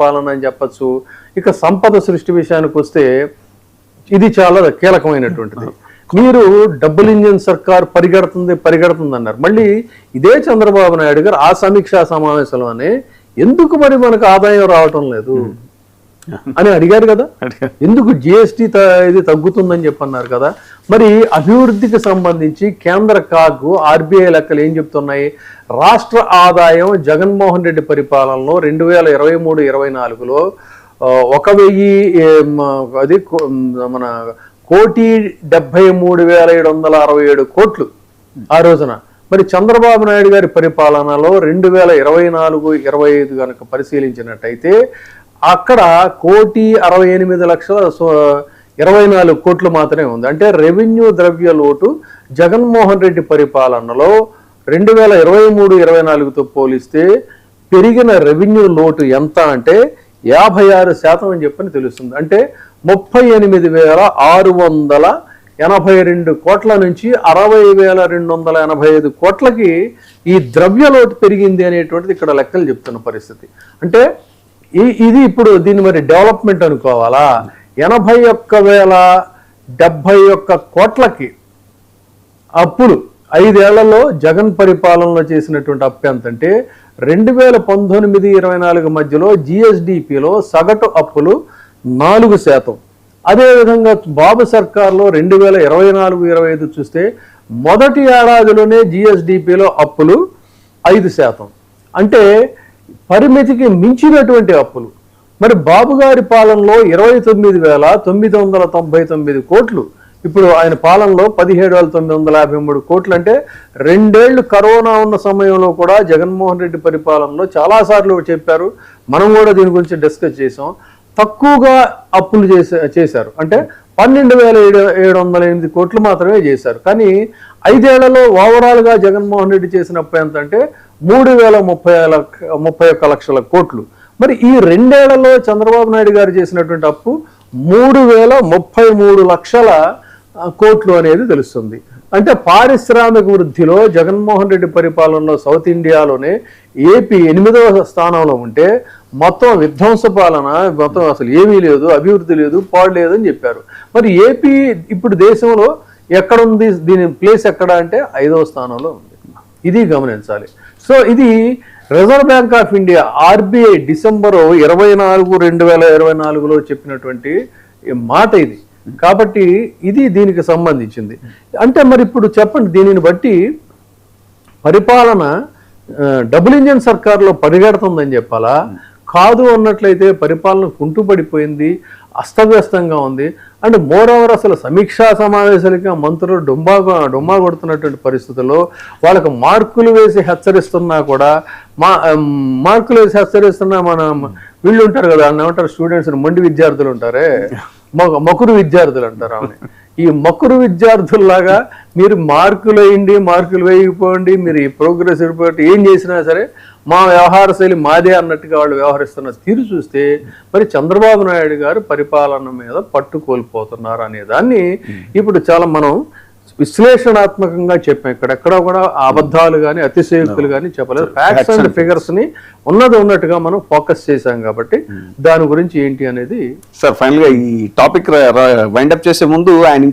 పాలన అని చెప్పచ్చు. ఇక సంపద సృష్టి విషయానికి వస్తే ఇది చాలా కీలకమైనటువంటిది. మీరు డబుల్ ఇంజిన్ సర్కార్ పరిగెడుతుంది అన్నారు. మళ్ళీ ఇదే చంద్రబాబు నాయుడు గారు ఆ సమీక్షా సమావేశంలోనే ఎందుకు మరి మనకు ఆదాయం రావటం లేదు అని అడిగారు కదా, ఎందుకు జిఎస్టీ ఇది తగ్గుతుందని చెప్పన్నారు కదా. మరి అభివృద్ధికి సంబంధించి కేంద్ర కాగ్ ఆర్బీఐ లెక్కలు ఏం చెప్తున్నాయి? రాష్ట్ర ఆదాయం జగన్మోహన్ రెడ్డి పరిపాలనలో 2023-24లో 1,73,767 కోట్లు ఆ రోజున. మరి చంద్రబాబు నాయుడు గారి పరిపాలనలో 2024-25 కనుక పరిశీలించినట్టయితే అక్కడ 1,68,24 కోట్లు మాత్రమే ఉంది. అంటే రెవెన్యూ ద్రవ్య లోటు జగన్మోహన్ రెడ్డి పరిపాలనలో 2023-24తో పోలిస్తే పెరిగిన రెవెన్యూ లోటు ఎంత అంటే 56% అని చెప్పని తెలుస్తుంది. అంటే 38,682 కోట్ల నుంచి 60,285 కోట్లకి ఈ ద్రవ్య లోటు పెరిగింది అనేటువంటిది ఇక్కడ లెక్కలు చెప్తున్న పరిస్థితి. అంటే ఇది ఇప్పుడు దీన్ని మరి డెవలప్మెంట్ అనుకోవాలా? 81,071 కోట్లకి అప్పులు 5 ఏళ్లలో జగన్ పరిపాలనలో చేసినటువంటి అప్పు ఎంతంటే 2019-24 మధ్యలో జిఎస్డిపిలో సగటు అప్పులు 4%. అదేవిధంగా బాబు సర్కార్లో 2024-25 చూస్తే మొదటి ఏడాదిలోనే జిఎస్డిపిలో అప్పులు 5%. అంటే పరిమితికి మించినటువంటి అప్పులు. మరి బాబు గారి పాలనలో 29,999 కోట్లు, ఇప్పుడు ఆయన పాలనలో 17,953 కోట్లు. అంటే 2 ఏళ్లు కరోనా ఉన్న సమయంలో కూడా జగన్మోహన్ రెడ్డి పరిపాలనలో చాలాసార్లు చెప్పారు, మనం కూడా దీని గురించి డిస్కస్ చేసాం, తక్కువగా అప్పులు చేశారు. అంటే 12,708 కోట్లు మాత్రమే చేశారు. కానీ 5 ఏళ్లలో ఓవరాల్గా జగన్మోహన్ రెడ్డి చేసిన అప్పు ఎంత అంటే 3,031 లక్షల కోట్లు. మరి ఈ 2 ఏళ్లలో చంద్రబాబు నాయుడు గారు చేసినటువంటి అప్పు 3,033 లక్షల కోట్లు అనేది తెలుస్తుంది. అంటే పారిశ్రామిక వృద్ధిలో జగన్మోహన్ రెడ్డి పరిపాలనలో సౌత్ ఇండియాలోనే ఏపీ 8వ స్థానంలో ఉంటే మొత్తం విధ్వంస పాలన, మొత్తం అసలు ఏమీ లేదు, అభివృద్ధి లేదు, పాడలేదు అని చెప్పారు. మరి ఏపీ ఇప్పుడు దేశంలో ఎక్కడుంది, దీని ప్లేస్ ఎక్కడ అంటే 5వ స్థానంలో ఉంది. ఇది గమనించాలి. సో ఇది reserve bank of India RBI December 24, 2024లో చెప్పినటువంటి మాట ఇది. కాబట్టి ఇది దీనికి సంబంధించింది. అంటే మరి ఇప్పుడు చెప్పండి, దీనిని బట్టి పరిపాలన డబుల్ ఇంజిన్ సర్కార్లో పరిగెడుతుందని చెప్పాలా? కాదు అన్నట్లయితే పరిపాలన కుంటుపడిపోయింది, అస్తవ్యస్తంగా ఉంది. అంటే మోరోవర్ అసలు సమీక్షా సమావేశాలకి మంత్రులు డొమ్మా కొడుతున్నటువంటి పరిస్థితుల్లో వాళ్ళకు మార్కులు వేసి హెచ్చరిస్తున్నా కూడా మన వీళ్ళు ఉంటారు కదా, వాళ్ళు ఏమంటారు, స్టూడెంట్స్ మొండి విద్యార్థులు ఉంటారే, మకురు విద్యార్థులు అంటారు. ఆమె ఈ మకురు విద్యార్థుల్లాగా మీరు మార్కులు వేయకపోండి, మీరు ఈ ప్రోగ్రెస్ రిపోర్ట్ ఏం చేసినా సరే మా వ్యవహార శైలి మాదే అన్నట్టుగా వాళ్ళు వ్యవహరిస్తున్న తీరు చూస్తే మరి చంద్రబాబు నాయుడు గారు పరిపాలన మీద పట్టు కోల్పోతున్నారు అనే దాన్ని ఇప్పుడు చాలా మనం విశ్లేషణాత్మకంగా చెప్పాం. ఇక్కడెక్కడ కూడా అబద్ధాలు కానీ అతిశయోక్తులు కానీ చెప్పలేదు. ఫ్యాక్ట్స్ అండ్ ఫిగర్స్ ని ఉన్నట్టుగా మనం ఫోకస్ చేశాం. కాబట్టి దాని గురించి ఏంటి అనేది సార్ ఫైనల్ గా ఈ టాపిక్ వైండప్ చేసే ముందు ఆయన